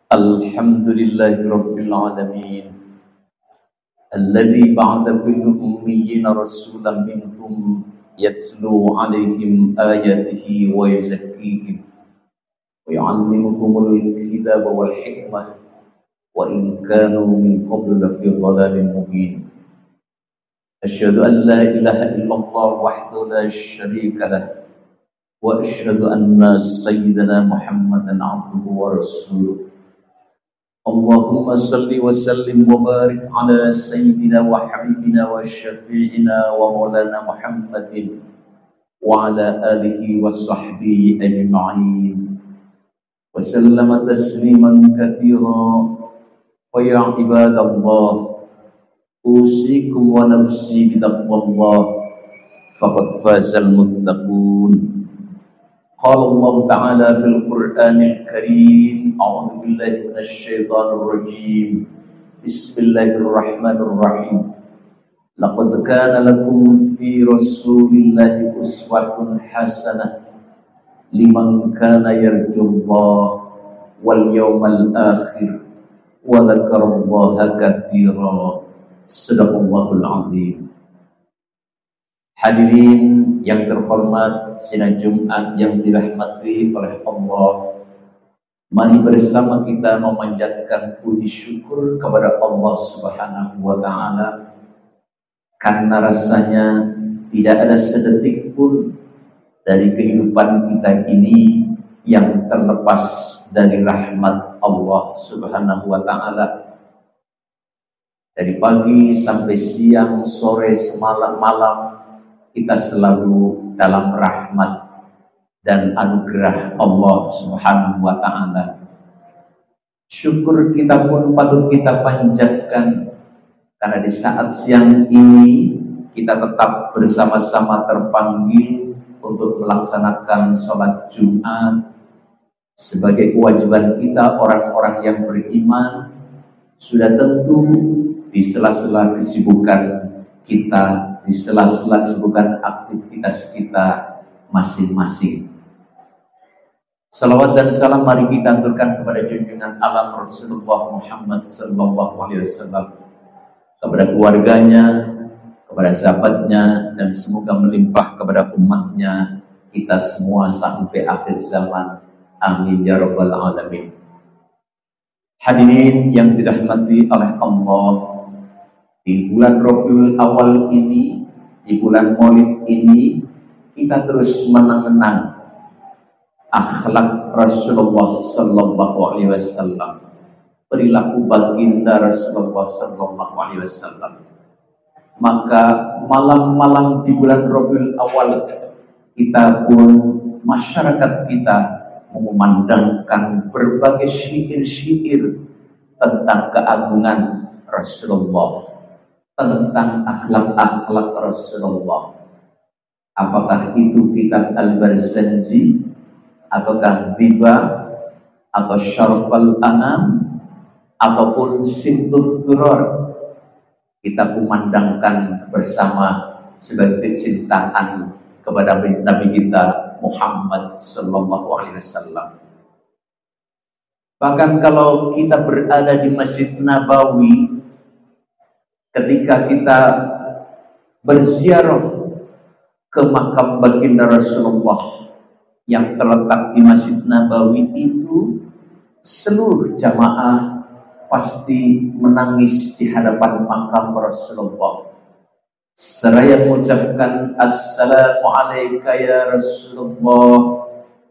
Alhamdulillahi Rabbil Alamin Alladhi ba'atha fil ummiyina rasulan minhum yatslu alaihim ayatihi wa yuzakkihim wa yu'allimuhumul kitaba wal hikmah wa in kanu min qablu lafi dhalalin mubin. Asyhadu an la ilaha illallah wahdahu la syarika lah wa asyhadu anna sayyidana Muhammadan abduhu wa rasuluh. Allahumma salli wa sallim wa barik ala sayyidina wa habibina wa syafi'ina wa maulana Muhammadin wa ala alihi wa sahbihi ajma'in wa sallama tasliman katsira. Wa ya ibadallah, usikum wa nafsi bitaqwallah faqad fazal muttaqun. قال الله تعالى في القرآن الكريم أعوذ بالله من الشيطان الرجيم بسم الله الرحمن الرحيم لقد كان لكم في رسول الله أسوة حسنة لمن كان يرجو الله واليوم الآخر وذكر الله كثيرا صدق الله العظيم. Hadirin yang terhormat, sidang Jumat yang dirahmati oleh Allah, mari bersama kita memanjatkan puji syukur kepada Allah Subhanahu wa Ta'ala, karena rasanya tidak ada sedetik pun dari kehidupan kita ini yang terlepas dari rahmat Allah Subhanahu wa Ta'ala. Dari pagi sampai siang, sore, semalam, malam, kita selalu dalam rahmat dan anugerah Allah Subhanahu wa Ta'ala. Syukur kita pun patut kita panjatkan, karena di saat siang ini kita tetap bersama-sama terpanggil untuk melaksanakan sholat Jumat sebagai kewajiban kita orang-orang yang beriman. Sudah tentu di sela-sela kesibukan kita, di sela-sela kesibukan aktivitas kita masing-masing. Salawat dan salam mari kita aturkan kepada junjungan alam Rasulullah Muhammad sallallahu alaihi wasallam, kepada keluarganya, kepada sahabatnya, dan semoga melimpah kepada umatnya kita semua sampai akhir zaman. Amin ya rabbal alamin. Hadirin yang dirahmati oleh Allah, di bulan Rabiul Awal ini, di bulan Maulid ini, kita terus mengenang akhlak Rasulullah sallallahu alaihi wasallam, perilaku baginda Rasulullah sallallahu alaihi wasallam. Maka malam-malam di bulan Rabiul Awal, kita pun, masyarakat kita, memandangkan berbagai syair-syair tentang keagungan Rasulullah, tentang akhlak-akhlak Rasulullah. Apakah itu kitab Al-Barzanji, ataukah Dhiba, atau Syarfal Anam, ataupun Sintud Duror, kita kumandangkan bersama sebagai kecintaan kepada Nabi kita Muhammad sallallahu alaihi wasallam. Bahkan kalau kita berada di Masjid Nabawi, ketika kita berziarah ke makam baginda Rasulullah yang terletak di Masjid Nabawi itu, seluruh jamaah pasti menangis di hadapan makam Rasulullah, seraya mengucapkan assalamu alayka ya Rasulullah,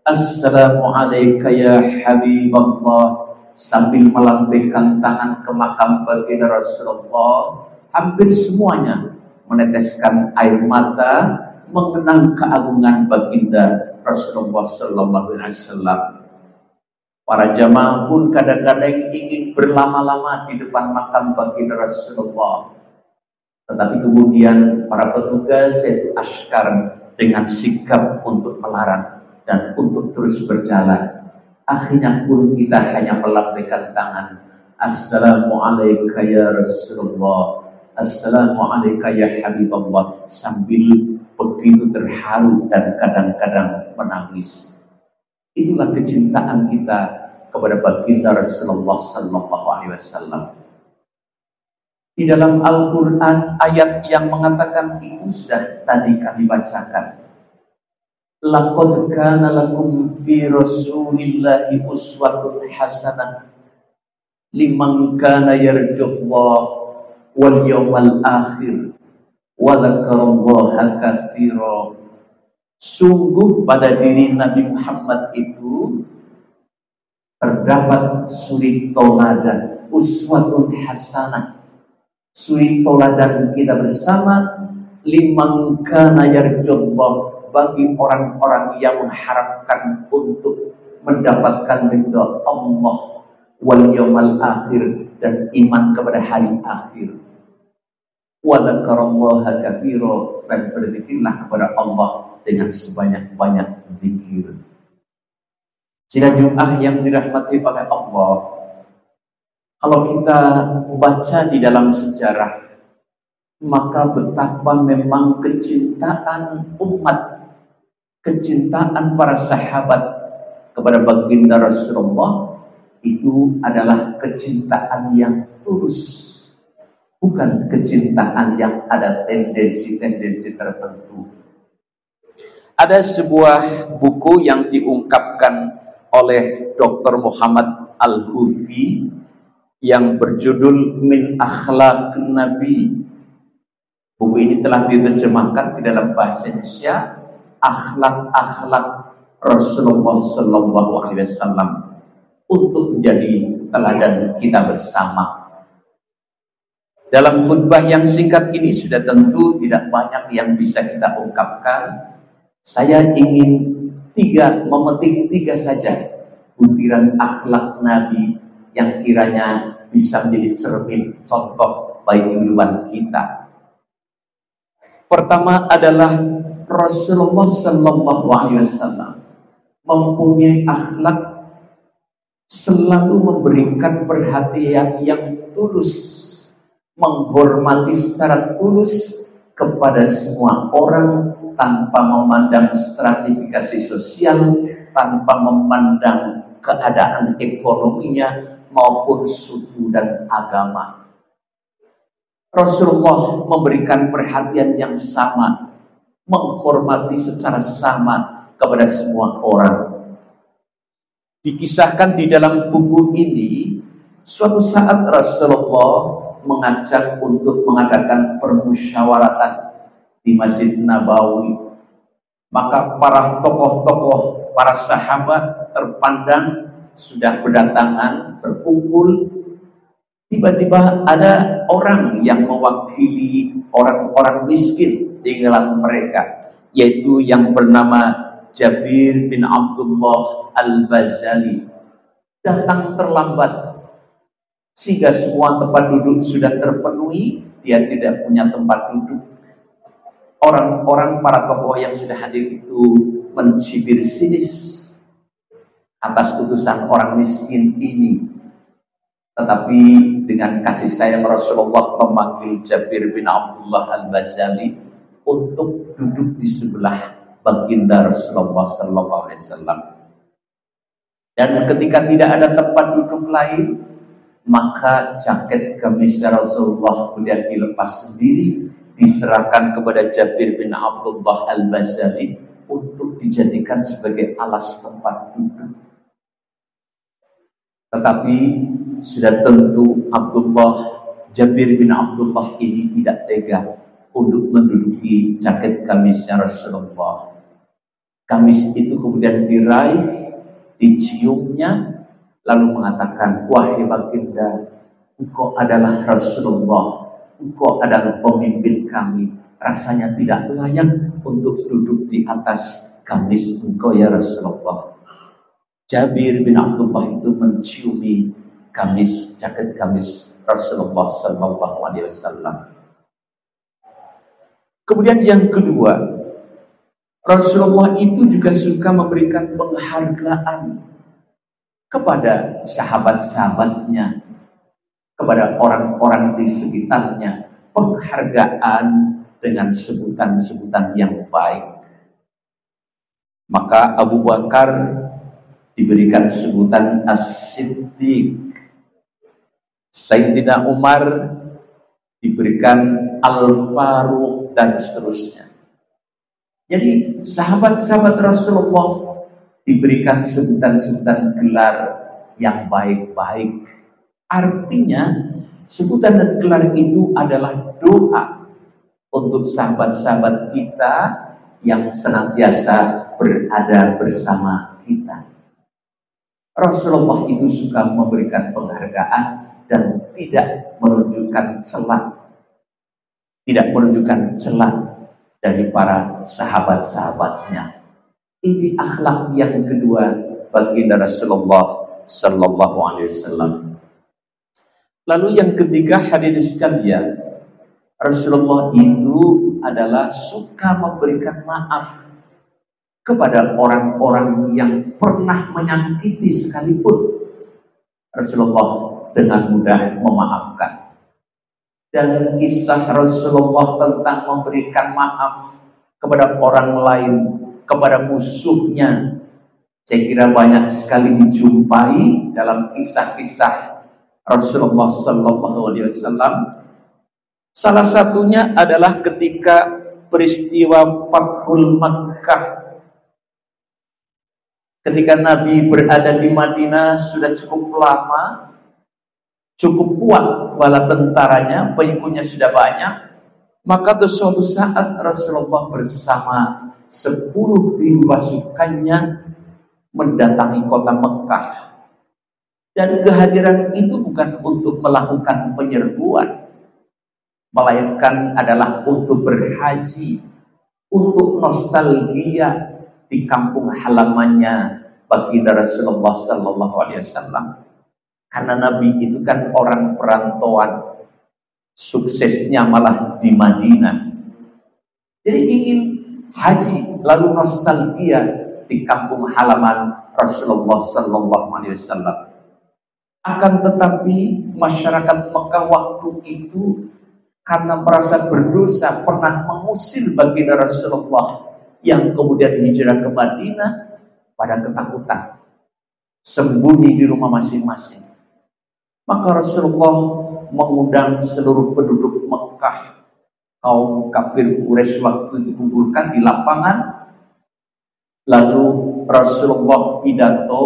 assalamu alayka ya Habiballah, sambil melambaikan tangan ke makam baginda Rasulullah. Hampir semuanya meneteskan air mata mengenang keagungan baginda Rasulullah sallallahu alaihi wasallam. Para jamaah pun kadang-kadang ingin berlama-lama di depan makam baginda Rasulullah, tetapi kemudian para petugas, yaitu askar, dengan sikap untuk melarang dan untuk terus berjalan. Akhirnya pun kita hanya melambaikan tangan, assalamu alayka ya Rasulullah, assalamu alayka ya Habiballah, sambil begitu terharu dan kadang-kadang menangis. Itulah kecintaan kita kepada baginda Rasulullah sallallahu alaihi wasallam. Di dalam Al-Qur'an ayat yang mengatakan itu sudah tadi kami bacakan. Laqad kana lakum fi Rasulillahi uswatun hasanah liman kana yarjullaha wal yawmal akhir wa dzakarallaha katsira. Sungguh pada diri Nabi Muhammad itu terdapat suri toladan, uswatun hasanah, suri toladan kita bersama, liman kana yarjullah, bagi orang-orang yang mengharapkan untuk mendapatkan ridha Allah, wal yawmal akhir, dan iman kepada hari akhir. Wa dzakarallaha katsira, dan berzikirlah kepada Allah dengan sebanyak-banyak zikir. Sidang Jumat yang dirahmati oleh Allah, kalau kita baca di dalam sejarah, maka betapa memang kecintaan umat, kecintaan para sahabat kepada baginda Rasulullah itu adalah kecintaan yang tulus, bukan kecintaan yang ada tendensi-tendensi tertentu. Ada sebuah buku yang diungkapkan oleh Dr. Muhammad Al-Hufi yang berjudul Min Akhlaq Nabi. Buku ini telah diterjemahkan di dalam bahasa Indonesia, akhlak-akhlak Rasulullah sallallahu alaihi wasallam, untuk menjadi teladan kita bersama. Dalam khutbah yang singkat ini sudah tentu tidak banyak yang bisa kita ungkapkan. Saya ingin memetik tiga saja butiran akhlak Nabi yang kiranya bisa menjadi cermin contoh bagi kehidupan kita. Pertama adalah Rasulullah sallallahu alaihi wasallam mempunyai akhlak selalu memberikan perhatian yang tulus, menghormati secara tulus kepada semua orang tanpa memandang stratifikasi sosial, tanpa memandang keadaan ekonominya maupun suku dan agama. Rasulullah memberikan perhatian yang sama, menghormati secara sama kepada semua orang. Dikisahkan di dalam buku ini, suatu saat Rasulullah mengajak untuk mengadakan permusyawaratan di Masjid Nabawi. Maka para tokoh-tokoh, para sahabat terpandang sudah berdatangan, berkumpul. Tiba-tiba ada orang yang mewakili orang-orang miskin di kalangan mereka, yaitu yang bernama Jabir bin Abdullah Al-Bajali. Datang terlambat sehingga semua tempat duduk sudah terpenuhi, dia tidak punya tempat duduk. Orang-orang para tokoh yang sudah hadir itu mencibir sinis atas utusan orang miskin ini. Tetapi dengan kasih sayang Rasulullah memanggil Jabir bin Abdullah Al-Bajali untuk duduk di sebelah baginda Rasulullah sallallahu alaihi wasallam. Dan ketika tidak ada tempat duduk lain, maka jaket gamis Rasulullah kemudian dilepas sendiri, diserahkan kepada Jabir bin Abdullah Al-Bajali untuk dijadikan sebagai alas tempat duduk. Tetapi sudah tentu Jabir bin Abdullah ini tidak tega untuk menduduki jaket gamisnya Rasulullah. Gamis itu kemudian diraih, diciumnya, lalu mengatakan, wahai baginda, engkau adalah Rasulullah, engkau adalah pemimpin kami, rasanya tidak layak untuk duduk di atas gamis engkau ya Rasulullah. Jabir bin Abdullah itu menciumi jaket gamis Rasulullah sallallahu alaihi wasallam. Kemudian yang kedua, Rasulullah itu juga suka memberikan penghargaan kepada sahabat-sahabatnya, kepada orang-orang di sekitarnya, penghargaan dengan sebutan-sebutan yang baik. Maka Abu Bakar diberikan sebutan As-Siddiq. Sayyidina Umar diberikan Al-Faruq dan seterusnya. Jadi sahabat-sahabat Rasulullah diberikan sebutan-sebutan gelar yang baik-baik. Artinya sebutan dan gelar itu adalah doa untuk sahabat-sahabat kita yang senantiasa berada bersama kita. Rasulullah itu suka memberikan penghargaan dan tidak menunjukkan celah dari para sahabat-sahabatnya. Ini akhlak yang kedua baginda Rasulullah sallallahu alaihi wasallam. Lalu yang ketiga, hadirin sekalian, Rasulullah itu adalah suka memberikan maaf kepada orang-orang yang pernah menyakiti sekalipun. Rasulullah dengan mudah memaafkan. Dan kisah Rasulullah tentang memberikan maaf kepada orang lain, kepada musuhnya, saya kira banyak sekali dijumpai dalam kisah-kisah Rasulullah sallallahu alaihi wasallam. Salah satunya adalah ketika peristiwa Fathul Makkah. Ketika Nabi berada di Madinah sudah cukup lama, cukup kuat bala tentaranya, pengikutnya sudah banyak, maka suatu saat Rasulullah bersama 10.000 pasukannya mendatangi kota Mekah. Dan kehadiran itu bukan untuk melakukan penyerbuan, melainkan adalah untuk berhaji, untuk nostalgia di kampung halamannya baginda Rasulullah sallallahu alaihi wasallam. Karena Nabi itu kan orang perantauan, suksesnya malah di Madinah. Jadi ingin haji lalu nostalgia di kampung halaman Rasulullah sallallahu alaihi wasallam. Akan tetapi masyarakat Mekah waktu itu karena merasa berdosa pernah mengusir baginda Rasulullah yang kemudian hijrah ke Madinah, pada ketakutan, sembunyi di rumah masing-masing. Maka Rasulullah mengundang seluruh penduduk Mekah, kaum kafir Quraisy waktu itu dikumpulkan di lapangan. Lalu Rasulullah pidato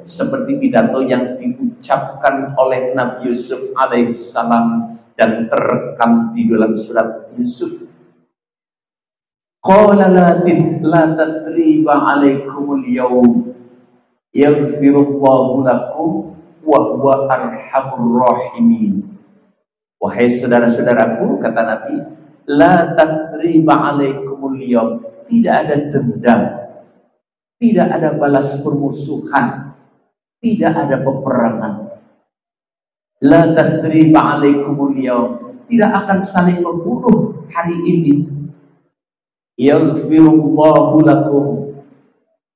seperti pidato yang diucapkan oleh Nabi Yusuf alaihissalam dan terekam di dalam surat Yusuf. Qala la tathriba alaikumul yawm yaghfirullahu lakum wa huwa arhamur rahimin. Wahai saudara-saudaraku, kata Nabi, la tathriba alaikumul yawm, tidak ada dendam, tidak ada balas permusuhan, tidak ada peperangan. La tathriba alaikumul yawm, tidak akan saling membunuh hari ini. Yaghfirullahu lakum,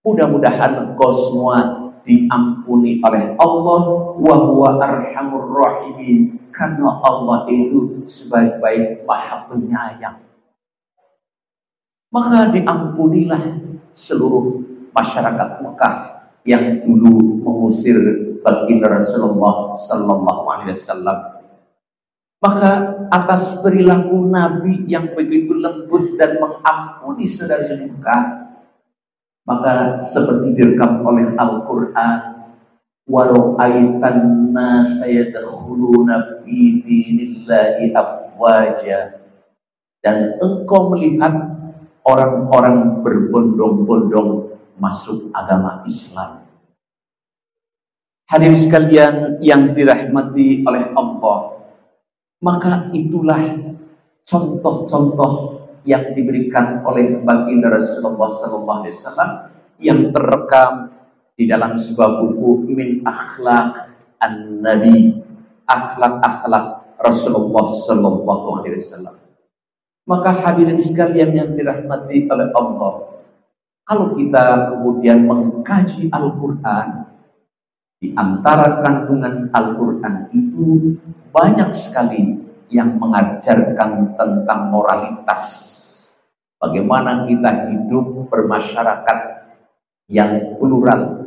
mudah-mudahan engkau semua diampuni oleh Allah. Wa huwa arhamur rahimin, karena Allah itu sebaik-baik Maha Penyayang. Maka diampunilah seluruh masyarakat Mekah yang dulu mengusir baginda Rasulullah sallallahu alaihi wasallam. Maka atas perilaku Nabi yang begitu lembut dan mengampuni saudara-saudara Mekah, maka seperti direkam oleh Al-Quran, wa ra'aitan nasa yadkhuluna fi dinillahi afwaja, dan engkau melihat orang-orang berbondong-bondong masuk agama Islam. Hadirin sekalian yang dirahmati oleh Allah, maka itulah contoh-contoh yang diberikan oleh baginda Rasulullah sallallahu alaihi wasallam yang terekam di dalam sebuah buku Min Akhlaq An-Nabi, akhlak-akhlak Rasulullah sallallahu alaihi wasallam. Maka hadirin sekalian yang dirahmati oleh Allah, kalau kita kemudian mengkaji Al-Qur'an, di antara kandungan Al-Quran itu banyak sekali yang mengajarkan tentang moralitas. Bagaimana kita hidup bermasyarakat yang plural,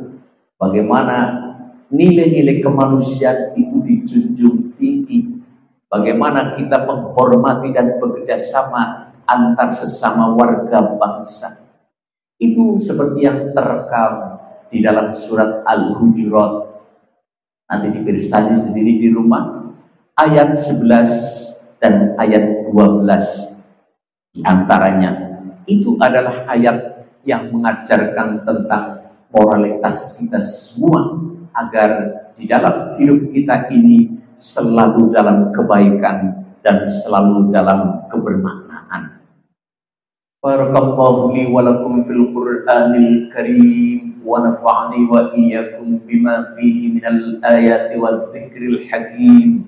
bagaimana nilai-nilai kemanusiaan itu dijunjung tinggi, bagaimana kita menghormati dan bekerja sama antar sesama warga bangsa. Itu seperti yang terekam di dalam surat Al-Hujurat. Nanti dipirsani sendiri di rumah. Ayat 11 dan ayat 12 di antaranya. Itu adalah ayat yang mengajarkan tentang moralitas kita semua, agar di dalam hidup kita ini selalu dalam kebaikan dan selalu dalam kebermaknaan. Barakallahu li wa lakum fil Qur'anil Karim wa nafa'ani wa iyyakum bima fihi minal ayati wal dzikril hakim.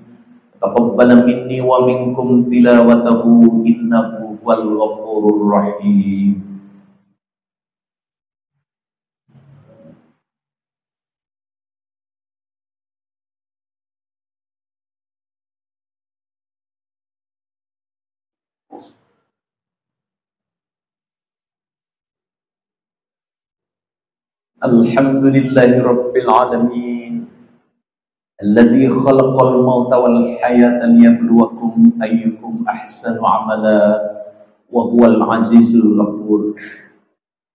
Taqabbal minni wa minkum tilawatahu innahu wal ghafurur rahim. Alhamdulillahi Rabbil Alamin Alladhi khalaqal mauta wal hayata liyabluwakum ayyukum ahsanu amala wa huwal azizul ghafur.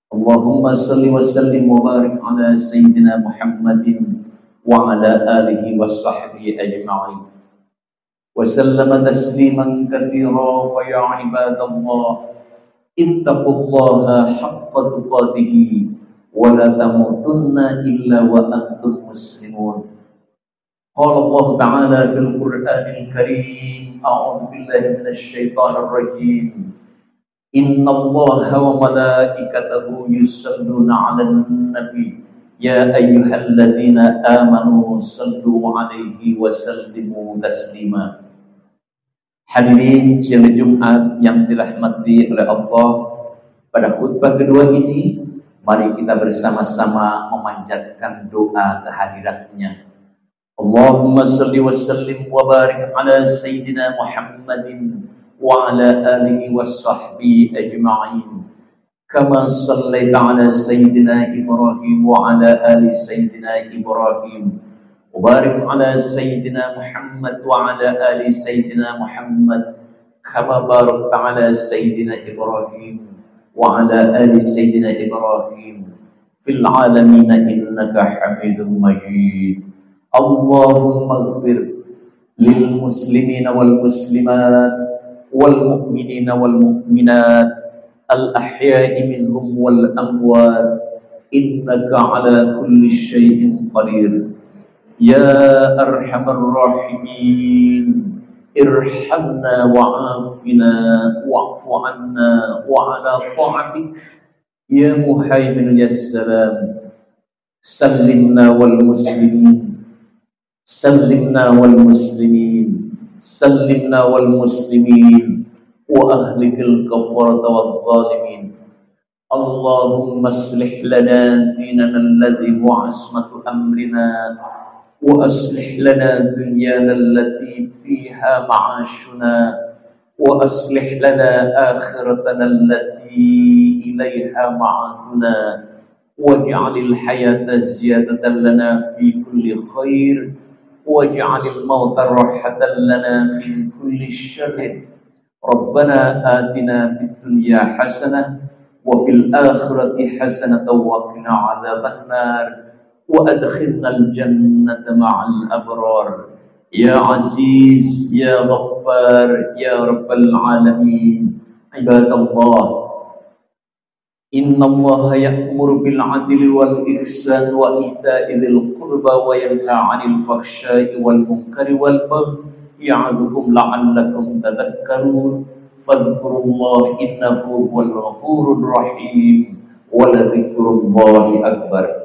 Allahumma salli wa sallim wa barik ala Sayyidina Muhammadin wa ala alihi wa sahbihi ajma'in wa sallama tasliman katsira. Fa ya ibadallah ittaqullaha haqqa tuqatih wa la tamutunna illa wa antum muslimun. Qala Allah Ta'ala fil Qur'anil Karim, a'udzu billahi minasy syaithanir rajim. Inna Allaha wa malaikatahu yusalluna 'alan nabi ya ayyuhalladzina amanu sallu 'alaihi wa sallimu taslima. Hadirin siang Jumat yang dirahmati oleh Allah, pada khutbah kedua ini mari kita bersama-sama memanjatkan doa kehadiratnya. Allahumma salli wa sallim wa barik ala Sayyidina Muhammadin wa ala alihi wa sahbihi ajma'in. Kama sallaita ala Sayyidina Ibrahim wa ala ali Sayyidina Ibrahim. Wa barik ala Sayyidina Muhammad wa ala ali Sayyidina Muhammad. Kama barakta ala Sayyidina Ibrahim wa ala ali Sayyidina Ibrahim fil alamin innaka Hamidum Majid. Allahumma ighfir lil muslimina wal muslimat wal mu'minina wal mu'minat al ahya'i minhum wal amwat innaka ala kulli syai'in qadir. Ya arhamar rahimin irhamna wa'afina wa'fu anna wa ala ta'atik ya muhaimin ya salam. Sallimna wal muslimin, sallimna wal muslimin, sallimna wal muslimin wa ahlikil kafarata wal zalimin. Allahumma aslih lana dinana alladhi huwa asmatu amrina wa aslih lana dunyana allati fiha ma'ashuna wa aslih lana akhiratana allati ilayha ma'aduna waj'alil hayata ziyadatan lana fi kulli khair waj'alil mauta rahatan lana min kulli syarr. Rabbana atina fid dunya hasanah wa fil akhirati hasanah wa qina adzaban nar wa adkhilnal jannata ma'al abrar. Ya Aziz, Ya Ghaffar, Ya Rabbal Alamin. Ibadallah, Inna Allah ya'muru bil 'adli wal ihsan wa ita'i dzil qurba wa yanha 'anil fahsya'i wal munkari wal baghi ya'idzukum la'allakum tadhakkarun. Fadhkurullaha innahu huwal ghafurur rahim wa la dzikrullahi akbar.